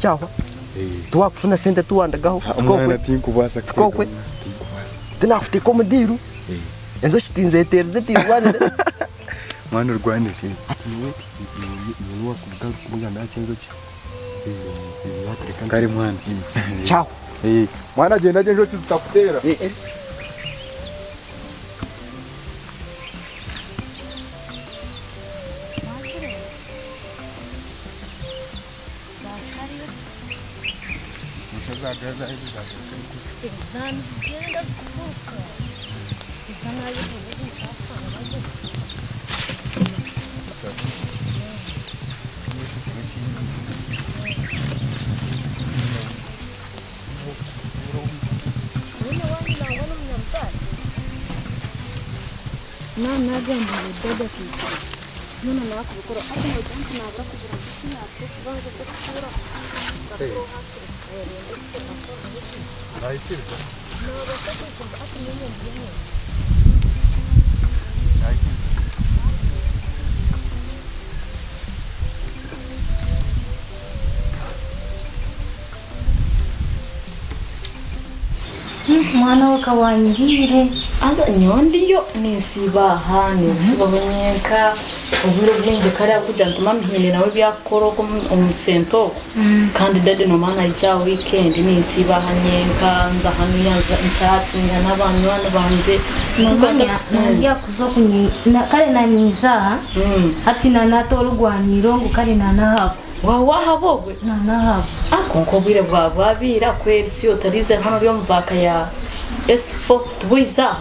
chahwa tuwa kufuna sente tuwandagaho umwana tinkubasa tukokwe tinafite komudiru enzo shitinze terze tirwanire mwana urwanire ati niwe wakuvuga kumenya nacenzo ki kari mwana chahwa mwana genda njo zitakutera Zaza hizi za exames zigenda zikuvuka izana y'ubuvuzi cyasa na gamba dada kiti nuna nakubikora ati mu gihe nabura kugira ngo sinapfe kubanza gukura Raitirda. No, você tem que ati ninyo ndiye. Mwana wakawangire Anda nyondiyo nisibaha nisibabonyenka uburo bwenge kare akuja ntuma mhine nawe byakoro ko umusento kandi dade no mana ija weekend nisibaha nyenka nza hanu yanza nchatsinga n'abantu bana banje nuganda ngiya kuzo kunyi kare na niza hati na nato rugwaniro ngo kare na nahabo wahabogwe na nahabo akonko bire bwabira kweri si otarize hano byo mvaka ya S4 tubuiza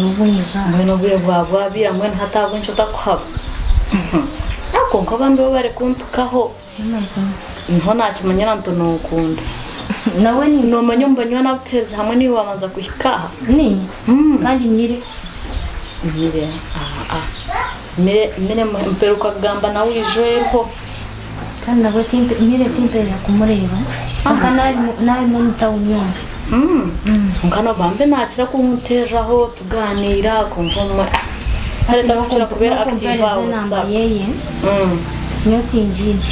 ubuiza mwene bwire bwabira mwene hatabwe nco takuhaba akonko bambe bare kuntukaho nho nakimanyira nto nokunda nawe ni no manyumba nywa nabuteze hamwe ni wamanza kuhikaha ni kandi nyire mire mperuka kugamba nawe ijoerho kandi nawe nyire timpe ya kumureba akana nawe mu town yo nkano bambe nakira kunteraho tuganira kumva hari ndakira kubera active WhatsApp niyo tinjini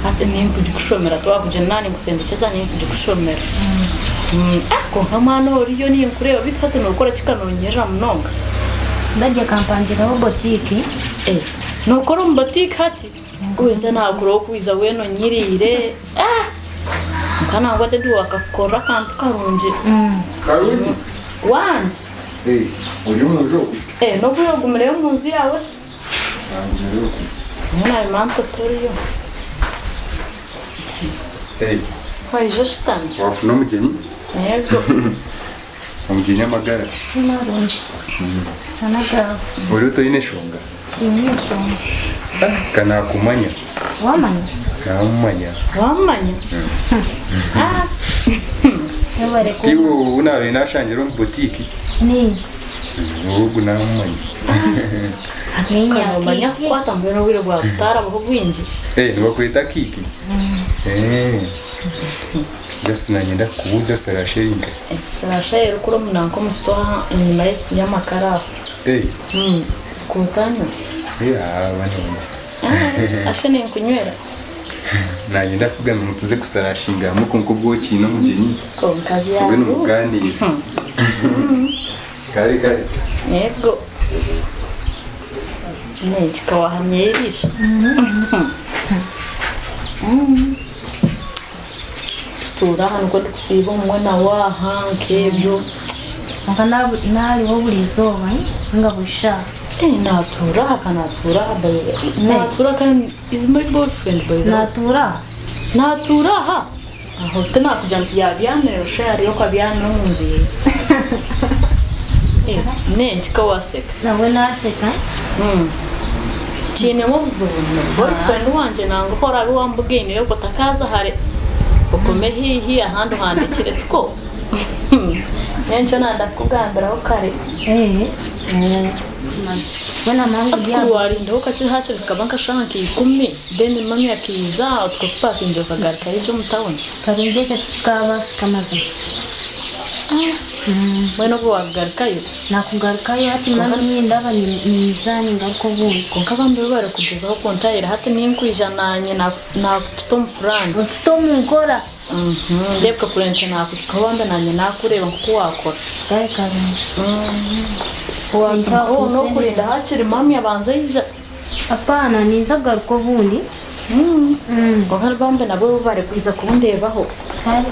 ate ni kujikushomera twakuja nani gusendekeza ni kujikushomera ako nkamano riyo ni kureba bitwate no gukora kikanonyera munonga ndajya kampangira ho boutique no gukora mu boutique hati uweze naguro kwiza weno nyirire kana ngwate ndi wakakora kantu karunje Karunje wanje uyu mujo no kuyo gumere mu nzu yawe nina imanto toriyo Vai justando. wafuna umugeni Yego. umugeni amagara narunje sanaga uri utoyine shonga inyesho kana kumanya wamanya namanya Wamanya. yabare ko tiwo unawe nashangira mu boutique ni ubu namanya Kana manya kwata mbere wire bwa gutara bwo gwinji. nibakwita kiki Just nanyenda kubuza sarashinga Sarasha yero kuro munanko mustoha inyuma y'amakara. Kutanyo. abana Ashene kunywera. nanyenda kugana mutuze kusarashinga muko bwoki no mugeni Ko nkabya. ubwo n'umugani kare Yego. Ne chikawahamye irisha. Tura hano ko kusiba umwana waha nkebyo. akana nari wo burizoba nga busha Natura natura kan is my boyfriend by the way. Natura ha. Aho tena kujambia byane share yo kwa byane munzi. Ne chikawaseka. nawe nasheka Chine mubuzuna. Boyfriend wanje nango hora ari wambugene yo botakaza hare. Ukome hihi ahandi handikire two. Nencho nanda kugambira ho kare. wana mangu Akuru wari ndo kachi hacho zikabanka shanki 10 then mami akiza utkopa kinjo kagaruka ibyo mutawona karenge katikaba kamaze Bueno bwagarukayo nakugarukayo hati mami ndaba nizani ngaruko bundi konka bambe bare kugezaho kontayira hati ninkwijana na storm plan storm nkora ndebwe kurenza nakuko bambe nanye nakureba kuko wakora kare kare wanta no kurinda hakiri mami abanza yiza apana niza garuko bundi konka bambe nabo bare kuza kundebaho kare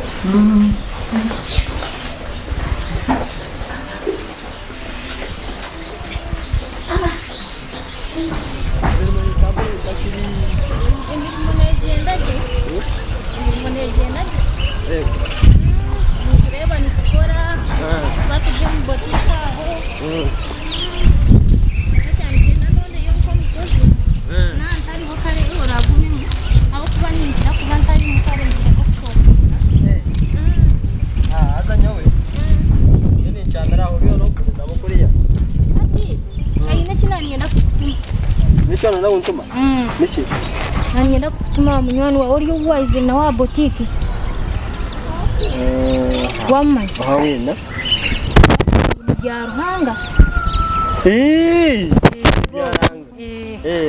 Nanyenda kutuma munywani wa ori wise na wa botiki wamma hawina ya ruhanga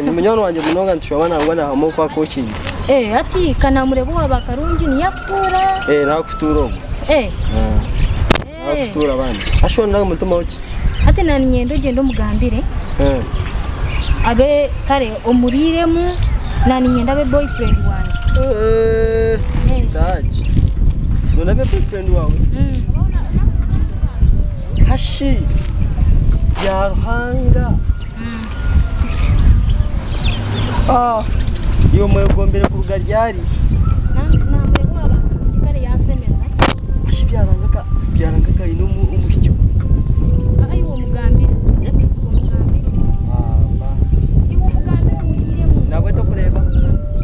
ni munywani wanje munonga ntushobana ngwana hamo kwa coaching ati kana murebo abakarungi ni yakutura nakutura nakutura bana ashonda mutuma uki ati nani nyendo gendo mugambire abe kare omuriremu nani nyenda be boyfriend wanje staji nona be boyfriend wawe hashi ya ruhanga iyo mwegombere ku rugaryari namurebo abakarungi kare yasemeza hashi byarangaka ino umushyo uwo mugambire nabwo to kureba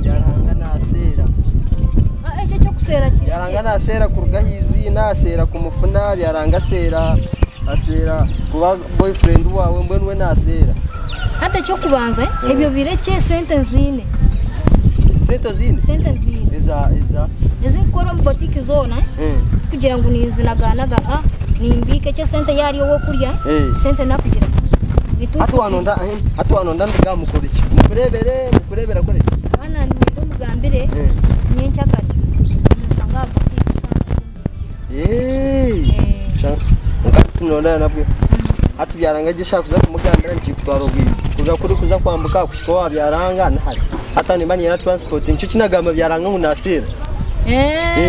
yaranga nasera icyo cyo kusera kiri yaranga nasera ku rugahizi nasera ku mufuna byaranga sera asera kuba boyfriend wawe mbwe nasera hata cyo kubanza ibyo bireke sentence zine ezikora mu boutique zone kugira ngo nizinaganaga nimbike cyo sente yari wo kurya sente nakugira hatu wanonda ndigamukora iki mukurebera kore iki bana nindo mugambire nyencha kare musanga boutique nonda nabwe hatu byaranga gishaka kuza kumugambira nkikutwara ubwiye kuza kuri kuza kwambuka kuko wabyaranga ntari hata ni mani ya transport nicyo kinagamba byaranga ngo nasera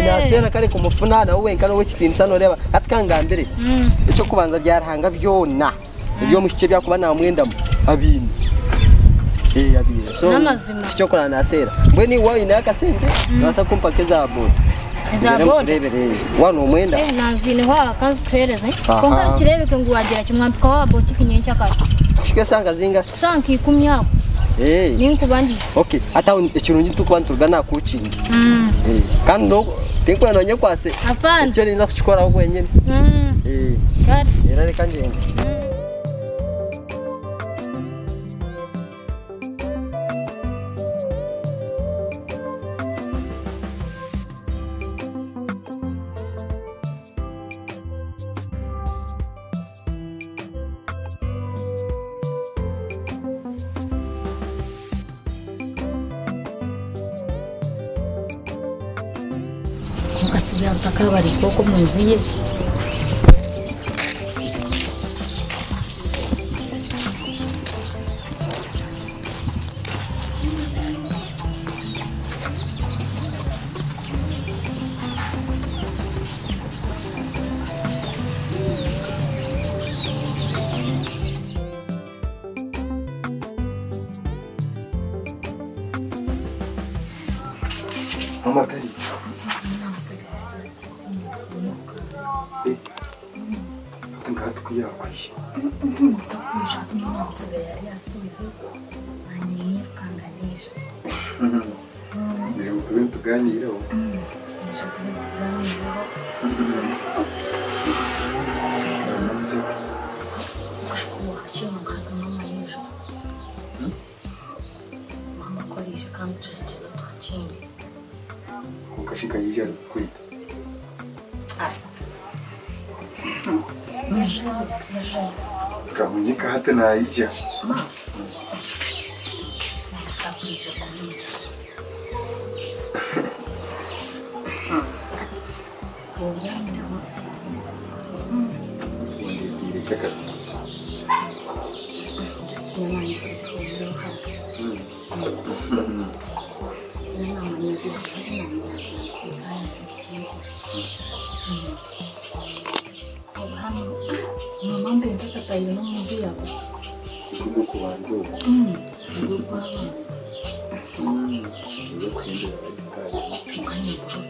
nasera kare ku mufuna nawe wenka no wekitinisa no reba atkangambire icyo kubanza byaranga byona ibyo mukice byakuba na mwendamo abini abini so icyo kora nasera mbwe ni wawe ina yakasente basa kumpakeza abodi wano mwenda nanzine wa kanzu pereze konka kirebeke ngo wagira kimwambika wa boutique nyencha kare tushike sanga zinga sanki 10 yako ninkubandi okay ata ikirungi tukwanturga na coaching kandi no tenko nonye kwase icyo rinza kuchikora uko wenyene kare era reka ngende Kasih pakai bari koko muziye Mama kari yakwisha takwisha n'inamuzira yakize nanjye nikanganisha bije mutube tuganiraho nisha tuganiraho kushukuru hakimu kandi mama yije mama kwarisha kandi cyane twakindi kukashika yije kwita Kamunyika hata na ija. Mambo yanataka ile mwanzo yako. Kugo kuanza huko. Ndio kwa wazi. Ndio kuendelea kazi. Kani kwa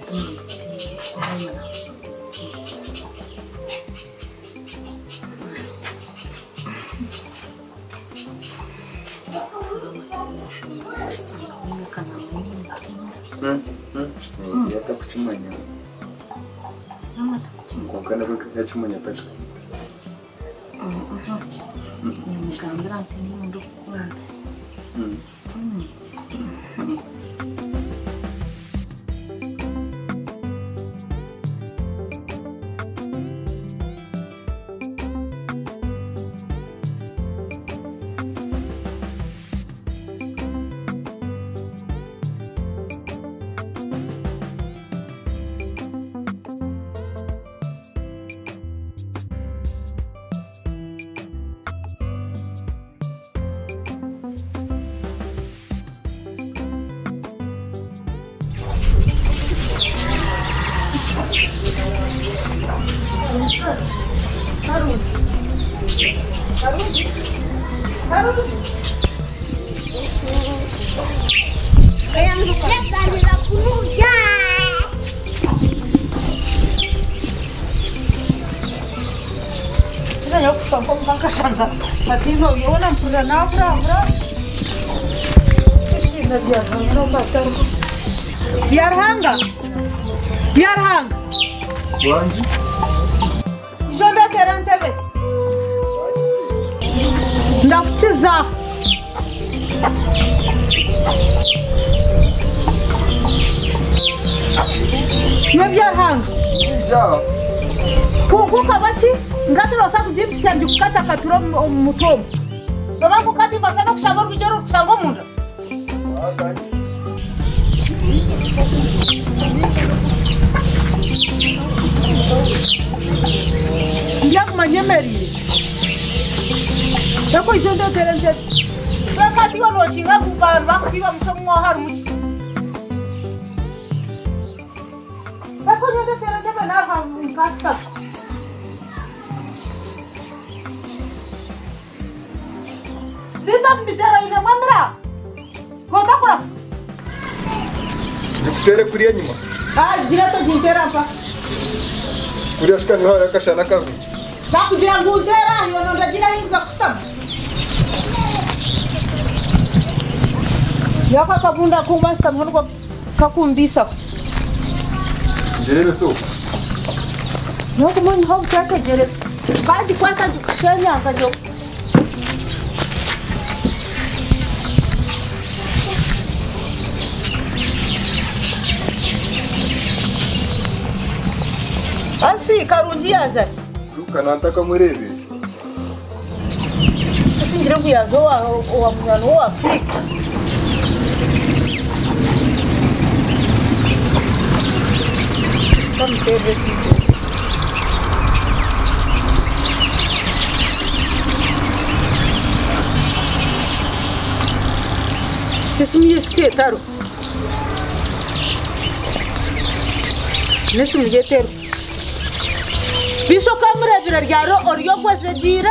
Yata kuchimanya. Mama takuchimanya. Kwa kana baka chimanya taka. Ni mgambira ati ni ndo kukunda. Biarhanga. Wanji? Jonda terantebe. Ndakuchiza. Yo Biarhanga. Ja. Kukuka bati ngatiro sa kujipsya ndikukata katuro mutomo. Baba kukati masana kushabora kujoro kuchango munda. Ndiak manyemeri. Yako ijondo terente. Wakati wano chinga kuban wakiwa mtomo haru muchi. Yako ijondo terente benava mkasta. Dita mbijara ina mamra. Kota kwa. Nikutere kuriya nyuma. Jira to jintera pa. Kuriya shika ngaho yakashana kavi. Nakugira ngundera yono ndagira hinga kusama. Yaka kabunda kumasta mhono kakundisa. Njerere so. Yoko mun hom chaka jeres. Kaji kwata kushenya akajo. Asi karundia za. Luka nataka murebe. Sinjira kuyazo wa mwana wa Afrika. Come teve esse. Esse me esquetaram. Nesse me Bicho câmera virar garo orio quase dire.